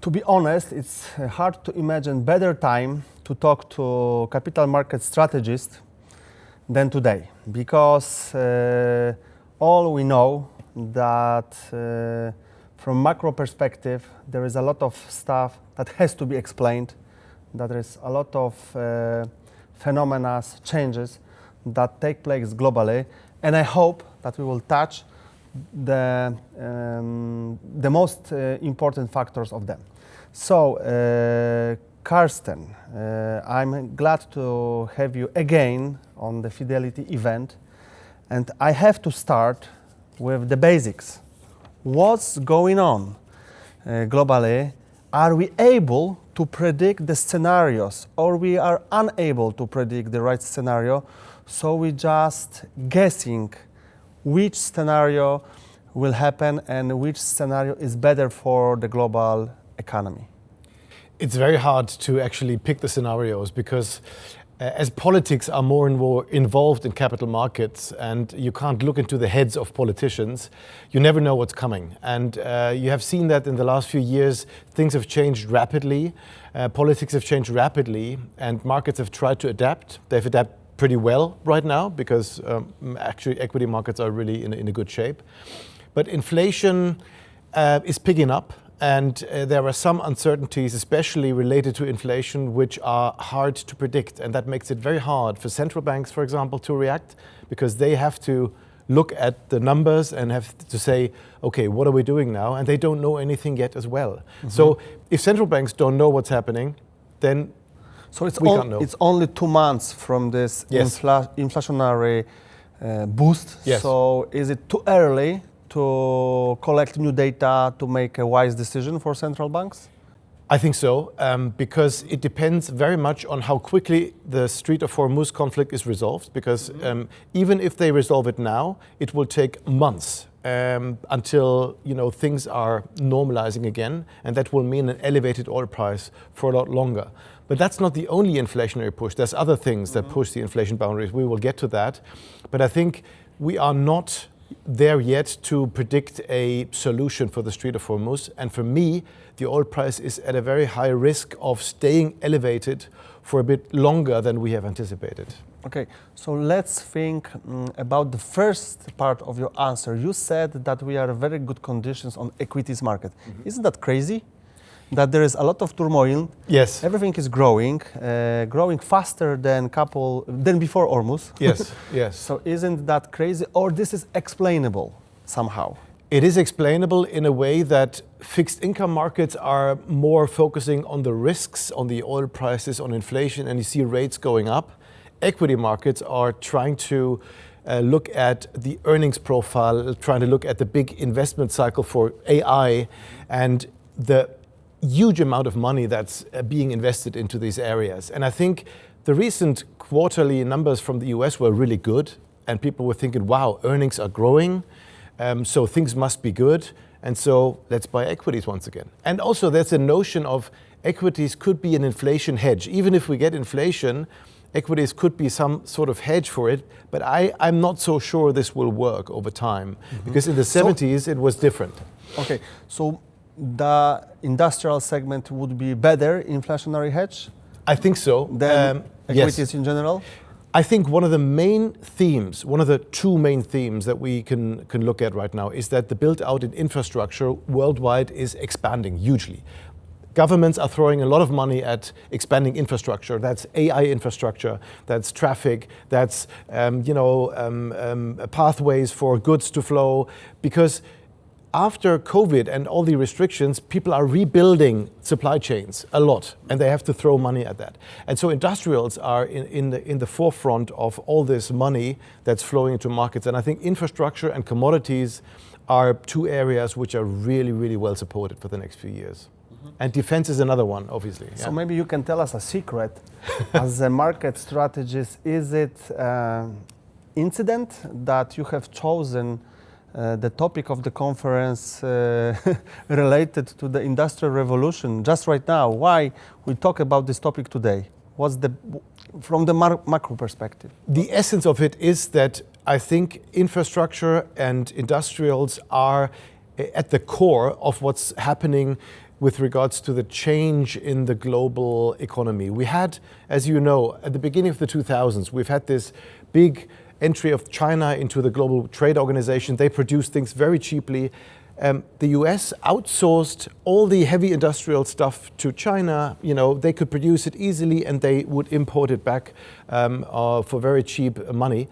To be honest, it's hard to imagine better time to talk to capital market strategists than today, because all we know that from macro perspective there is a lot of stuff that has to be explained, that there is a lot of phenomena, changes that take place globally, and I hope that we will touch the most important factors of them. So, Carsten, I'm glad to have you again on the Fidelity event, and I have to start with the basics. What's going on globally? Are we able to predict the scenarios, or we are unable to predict the right scenario, so we just guessing which scenario will happen and which scenario is better for the global economy? It's very hard to actually pick the scenarios because as politics are more and more involved in capital markets and you can't look into the heads of politicians, you never know what's coming. And you have seen that in the last few years, things have changed rapidly, politics have changed rapidly, and markets have tried to adapt. They've adapted pretty well right now because actually equity markets are really in a good shape. But inflation is picking up. And there are some uncertainties, especially related to inflation, which are hard to predict. And that makes it very hard for central banks, for example, to react, because they have to look at the numbers and have to say, okay, what are we doing now? And they don't know anything yet as well. Mm-hmm. So if central banks don't know what's happening, then we can't know. It's only 2 months from this inflationary boost. Yes. So is it too early to collect new data to make a wise decision for central banks? I think so, because it depends very much on how quickly the Strait of Hormuz conflict is resolved, because even if they resolve it now, it will take months until things are normalizing again, and that will mean an elevated oil price for a lot longer. But that's not the only inflationary push. There's other things that push the inflation boundaries. We will get to that. But I think we are not there yet to predict a solution for the Strait of Hormuz. And for me, the oil price is at a very high risk of staying elevated for a bit longer than we have anticipated. Okay, so let's think about the first part of your answer. You said that we are in very good conditions on equities market. Mm-hmm. Isn't that crazy? That there is a lot of turmoil. Yes. Everything is growing faster than before Hormuz. Yes, yes. So isn't that crazy, or this is explainable somehow? It is explainable in a way that fixed income markets are more focusing on the risks, on the oil prices, on inflation, and you see rates going up. Equity markets are trying to look at the earnings profile, trying to look at the big investment cycle for AI and the huge amount of money that's being invested into these areas. And I think the recent quarterly numbers from the US were really good, and people were thinking, wow, earnings are growing, so things must be good, and so let's buy equities once again. And also there's a notion of equities could be an inflation hedge. Even if we get inflation, equities could be some sort of hedge for it, but I'm not so sure this will work over time, because in the 70s it was different. Okay, so the industrial segment would be better inflationary hedge? I think so. Than equities yes. in general? I think one of the main themes, one of the two main themes that we can look at right now is that the build out in infrastructure worldwide is expanding hugely. Governments are throwing a lot of money at expanding infrastructure. That's AI infrastructure, that's traffic, that's pathways for goods to flow, because after COVID and all the restrictions, people are rebuilding supply chains a lot, and they have to throw money at that. And so industrials are in the forefront of all this money that's flowing into markets. And I think infrastructure and commodities are two areas which are really, really well supported for the next few years. And defense is another one, obviously. So maybe you can tell us a secret as a market strategist. Is it incident that you have chosen the topic of the conference related to the Industrial Revolution just right now? Why we talk about this topic today? What's from the macro perspective? The essence of it is that I think infrastructure and industrials are at the core of what's happening with regards to the change in the global economy. We had, as you know, at the beginning of the 2000s, we've had this big entry of China into the Global Trade Organization. They produce things very cheaply. The US outsourced all the heavy industrial stuff to China. You know, they could produce it easily and they would import it back for very cheap money.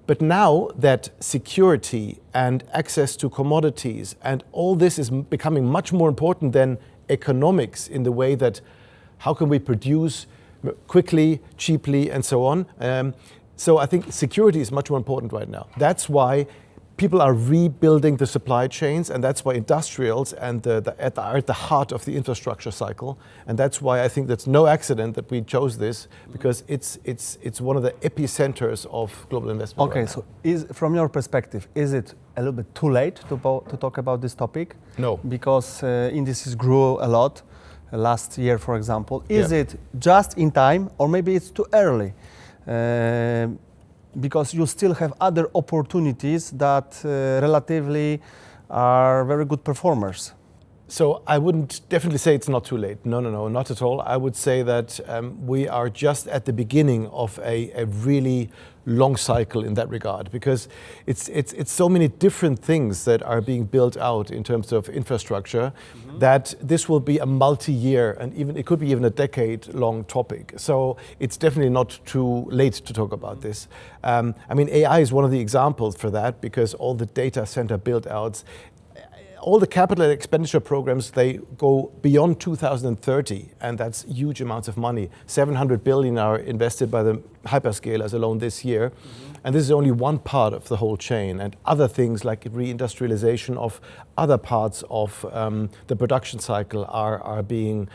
But now that security and access to commodities and all this is becoming much more important than economics in the way that how can we produce quickly, cheaply, and so on. So I think security is much more important right now. That's why people are rebuilding the supply chains, and that's why industrials and are at the heart of the infrastructure cycle. And that's why I think that's no accident that we chose this, because it's one of the epicenters of global investment. Okay, so from your perspective, is it a little bit too late to talk about this topic? No. Because indices grew a lot last year, for example. Is it just in time, or maybe it's too early? Because you still have other opportunities that relatively are very good performers. So I wouldn't definitely say it's not too late. No, not at all. I would say that we are just at the beginning of a really long cycle in that regard, because it's so many different things that are being built out in terms of infrastructure, that this will be a multi-year and even it could be even a decade-long topic. So it's definitely not too late to talk about this. I mean, AI is one of the examples for that, because all the data center build-outs, all the capital expenditure programs, they go beyond 2030, and that's huge amounts of money. 700 billion are invested by the hyperscalers alone this year. And this is only one part of the whole chain, and other things like reindustrialization of other parts of the production cycle are being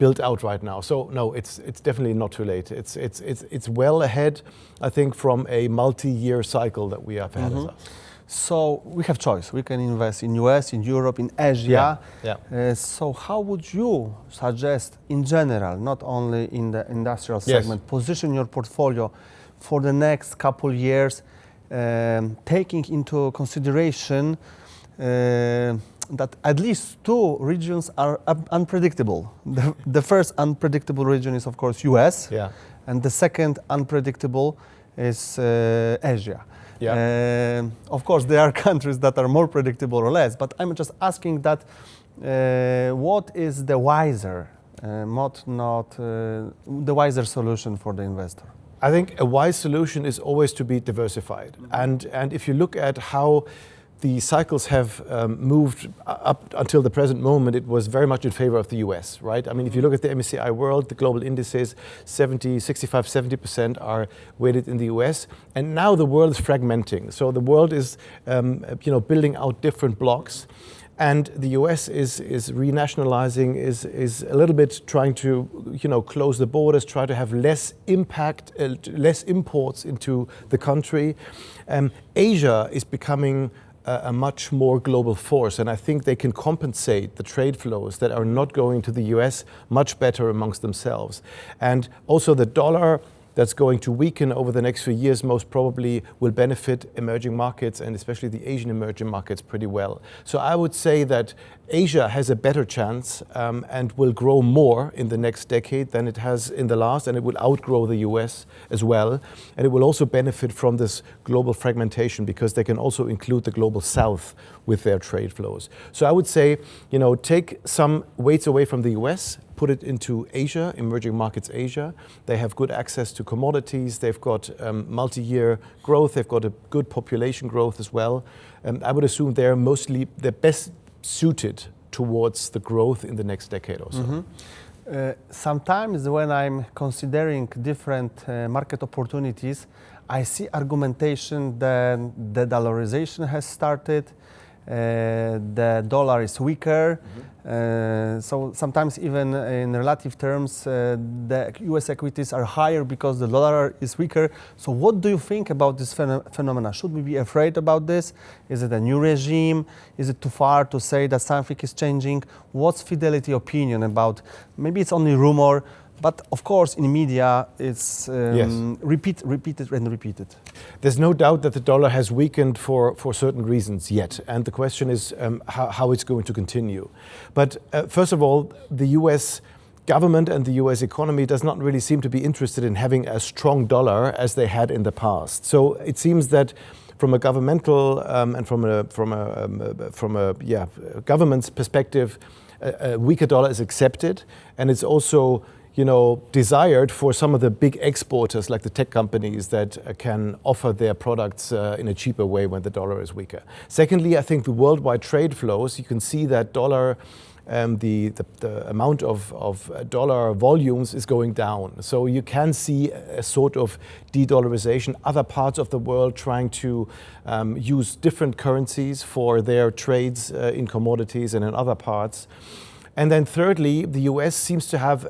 built out right now. So no, it's definitely not too late. It's well ahead, I think, from a multi-year cycle that we have had as us. So we have choice. We can invest in US, in Europe, in Asia. Yeah. So how would you suggest, in general, not only in the industrial segment, position your portfolio for the next couple years, taking into consideration that at least two regions are unpredictable. The first unpredictable region is, of course, US, and the second unpredictable is Asia. Of course, there are countries that are more predictable or less, but I'm just asking that what is the wiser, the wiser solution for the investor? I think a wise solution is always to be diversified. And if you look at how the cycles have moved up until the present moment, it was very much in favor of the US, right? I mean, if you look at the MSCI World, the global indices, 70% are weighted in the US. And now the world is fragmenting. So the world is building out different blocks. And the US is renationalizing, is a little bit trying to close the borders, try to have less impact, less imports into the country. Asia is becoming a much more global force, and I think they can compensate the trade flows that are not going to the US much better amongst themselves. And also the dollar that's going to weaken over the next few years most probably will benefit emerging markets, and especially the Asian emerging markets, pretty well. So I would say that Asia has a better chance and will grow more in the next decade than it has in the last, and it will outgrow the US as well. And it will also benefit from this global fragmentation, because they can also include the global south with their trade flows. So I would say, take some weights away from the US, put it into Asia, emerging markets Asia. They have good access to commodities, they've got multi-year growth, they've got a good population growth as well. I would assume they're best suited towards the growth in the next decade or so. Sometimes when I'm considering different market opportunities, I see argumentation that the dollarization has started, the dollar is weaker, so sometimes even in relative terms the US equities are higher because the dollar is weaker. So what do you think about this phenomena? Should we be afraid about this? Is it a new regime? Is it too far to say that something is changing? What's Fidelity opinion about, maybe it's only rumor, But of course, in media, it's Yes. repeated and repeated. There's no doubt that the dollar has weakened for certain reasons yet, and the question is how it's going to continue. But first of all, the US government and the US economy does not really seem to be interested in having a strong dollar as they had in the past. So it seems that from a governmental and from a government's perspective, a weaker dollar is accepted, and it's also desired for some of the big exporters like the tech companies that can offer their products in a cheaper way when the dollar is weaker. Secondly, I think the worldwide trade flows, you can see that dollar, the amount of dollar volumes is going down. So you can see a sort of de-dollarization, other parts of the world trying to use different currencies for their trades in commodities and in other parts. And then thirdly, the US seems to have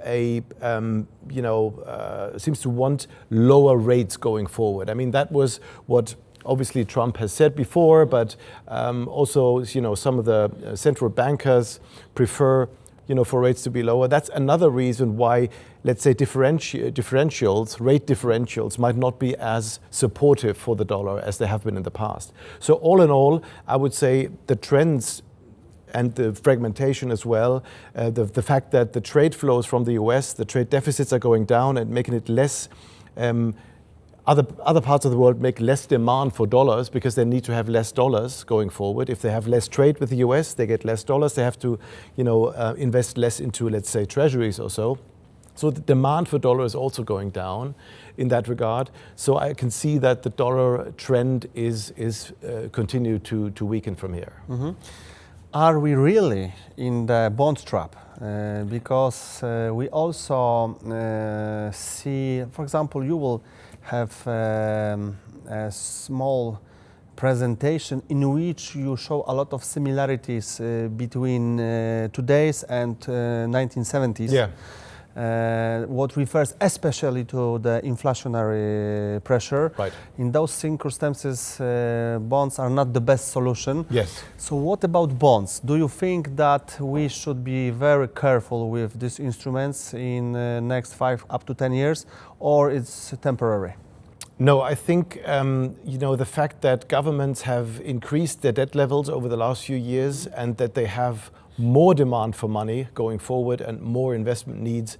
seems to want lower rates going forward. I mean, that was what obviously Trump has said before, but also, some of the central bankers prefer, for rates to be lower. That's another reason why, let's say, rate differentials might not be as supportive for the dollar as they have been in the past. So all in all, I would say the trends and the fragmentation as well, the fact that the trade flows from the US, the trade deficits are going down and making it less, other parts of the world make less demand for dollars because they need to have less dollars going forward. If they have less trade with the US, they get less dollars, they have to invest less into, let's say, treasuries or so. So the demand for dollar is also going down in that regard. So I can see that the dollar trend is continue to weaken from here. Mm-hmm. Are we really in the bond trap? Because we also see, for example, you will have a small presentation in which you show a lot of similarities between today's and 1970s. Yeah. What refers especially to the inflationary pressure. Right. In those circumstances, bonds are not the best solution. Yes. So what about bonds? Do you think that we should be very careful with these instruments in the next 5 up to 10 years, or it's temporary? No, I think the fact that governments have increased their debt levels over the last few years and that they have more demand for money going forward and more investment needs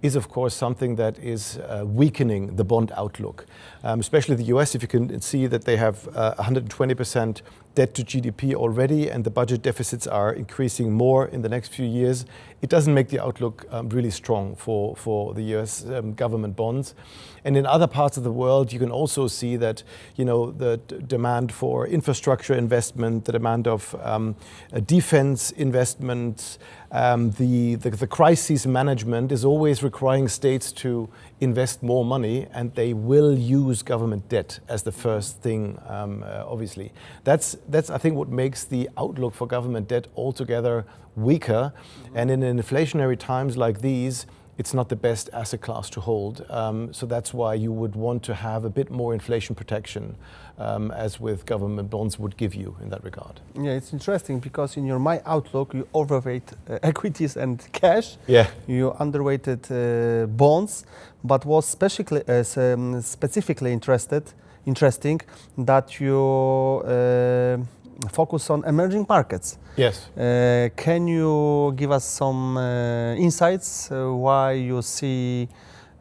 is of course something that is weakening the bond outlook. Especially the US, if you can see that they have 120% debt to GDP already and the budget deficits are increasing more in the next few years, it doesn't make the outlook really strong for the US government bonds. And in other parts of the world, you can also see that the demand for infrastructure investment, the demand of defense investments, the crisis management is always requiring states to invest more money, and they will use government debt as the first thing, obviously. That's I think what makes the outlook for government debt altogether weaker. And in inflationary times like these, it's not the best asset class to hold. So that's why you would want to have a bit more inflation protection, as with government bonds would give you in that regard. Yeah, it's interesting because in your My Outlook, you overweight equities and cash. Yeah. You underweighted bonds, but was specifically interesting that you focus on emerging markets. Yes. Can you give us some insights why you see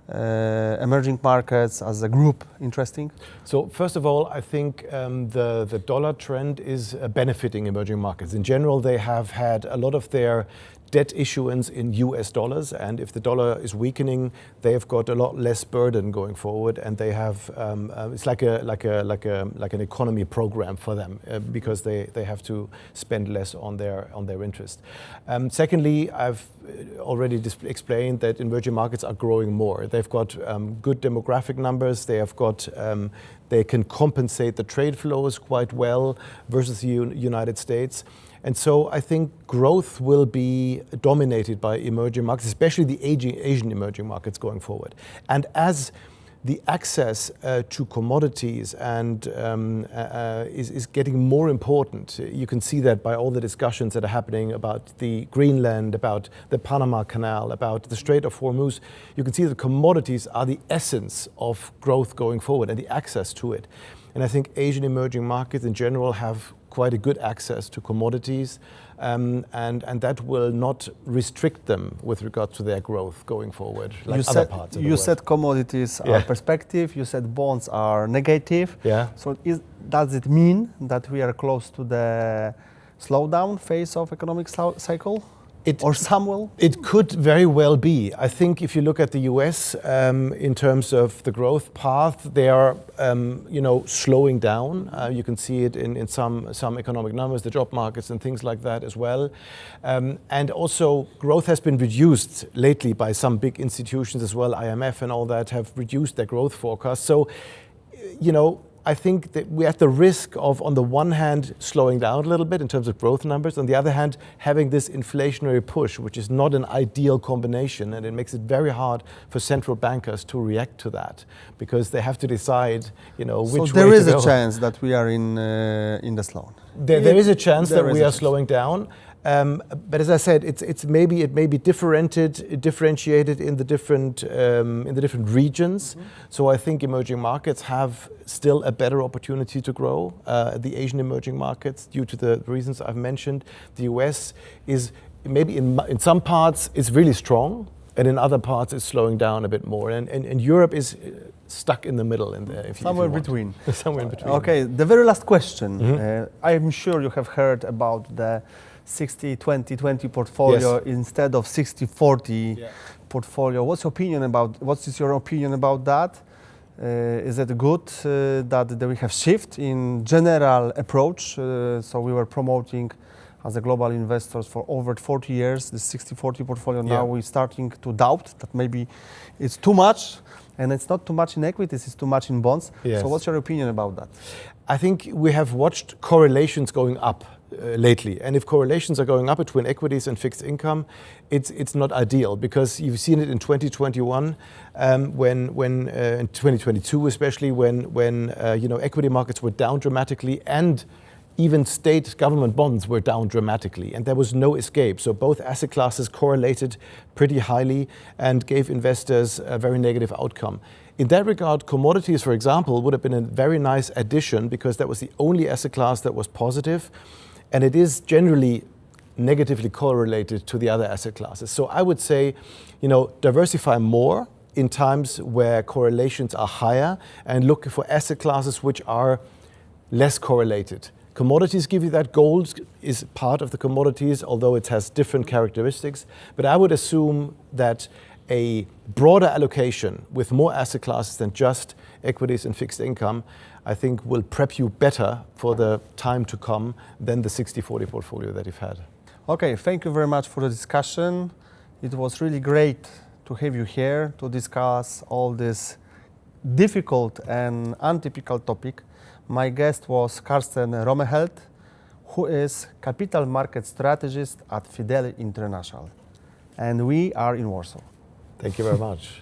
emerging markets as a group interesting? So first of all, I think the dollar trend is benefiting emerging markets. In general, they have had a lot of their debt issuance in US dollars, and if the dollar is weakening, they have got a lot less burden going forward, and they have it's like an economy program for them because they have to spend less on their interest. Secondly, I've already explained that emerging markets are growing more. They've got good demographic numbers. They have got they can compensate the trade flows quite well versus the United States. And so I think growth will be dominated by emerging markets, especially the Asian emerging markets going forward. And as the access to commodities and is getting more important. You can see that by all the discussions that are happening about the Greenland, about the Panama Canal, about the Strait of Hormuz. You can see that commodities are the essence of growth going forward and the access to it. And I think Asian emerging markets in general have quite a good access to commodities, and that will not restrict them with regard to their growth going forward, like other parts of the world. You said commodities are perspective, you said bonds are negative. Yeah. So does it mean that we are close to the slowdown phase of economic cycle? Or some will? It could very well be. I think if you look at the US in terms of the growth path, they are slowing down. You can see it in some economic numbers, the job markets and things like that as well. And also growth has been reduced lately by some big institutions as well, IMF and all that have reduced their growth forecast. So, I think that we're at the risk of, on the one hand, slowing down a little bit in terms of growth numbers, on the other hand, having this inflationary push, which is not an ideal combination, and it makes it very hard for central bankers to react to that, because they have to decide, which way to go. So there is a chance that we are in the slowdown. There is a chance that we are slowing down. But as I said, it may be differentiated in the different regions. Mm-hmm. So I think emerging markets have still a better opportunity to grow. The Asian emerging markets, due to the reasons I've mentioned, the US is maybe in some parts is really strong, and in other parts is slowing down a bit more. And Europe is stuck in the middle, somewhere in between. Somewhere in between. Okay, the very last question. Mm-hmm. I'm sure you have heard about the 60-20-20 portfolio instead of 60-40 portfolio. What is your opinion about that? Is it good that we have shift in general approach? So we were promoting as a global investors for over 40 years, the 60-40 portfolio. Now we're starting to doubt that maybe it's too much, and it's not too much in equities, it's too much in bonds. Yes. So what's your opinion about that? I think we have watched correlations going up lately, and if correlations are going up between equities and fixed income, it's not ideal, because you've seen it in 2021, when in 2022 especially, when equity markets were down dramatically, and even state government bonds were down dramatically, and there was no escape. So both asset classes correlated pretty highly and gave investors a very negative outcome. In that regard, commodities, for example, would have been a very nice addition, because that was the only asset class that was positive, and it is generally negatively correlated to the other asset classes. So I would say, diversify more in times where correlations are higher, and look for asset classes which are less correlated. Commodities give you that. Gold is part of the commodities, although it has different characteristics. But I would assume that a broader allocation with more asset classes than just equities and fixed income, I think will prep you better for the time to come than the 60-40 portfolio that you've had. Okay, thank you very much for the discussion. It was really great to have you here to discuss all this difficult and untypical topic. My guest was Carsten Roemheld, who is capital market strategist at Fidelity International. And we are in Warsaw. Thank you very much.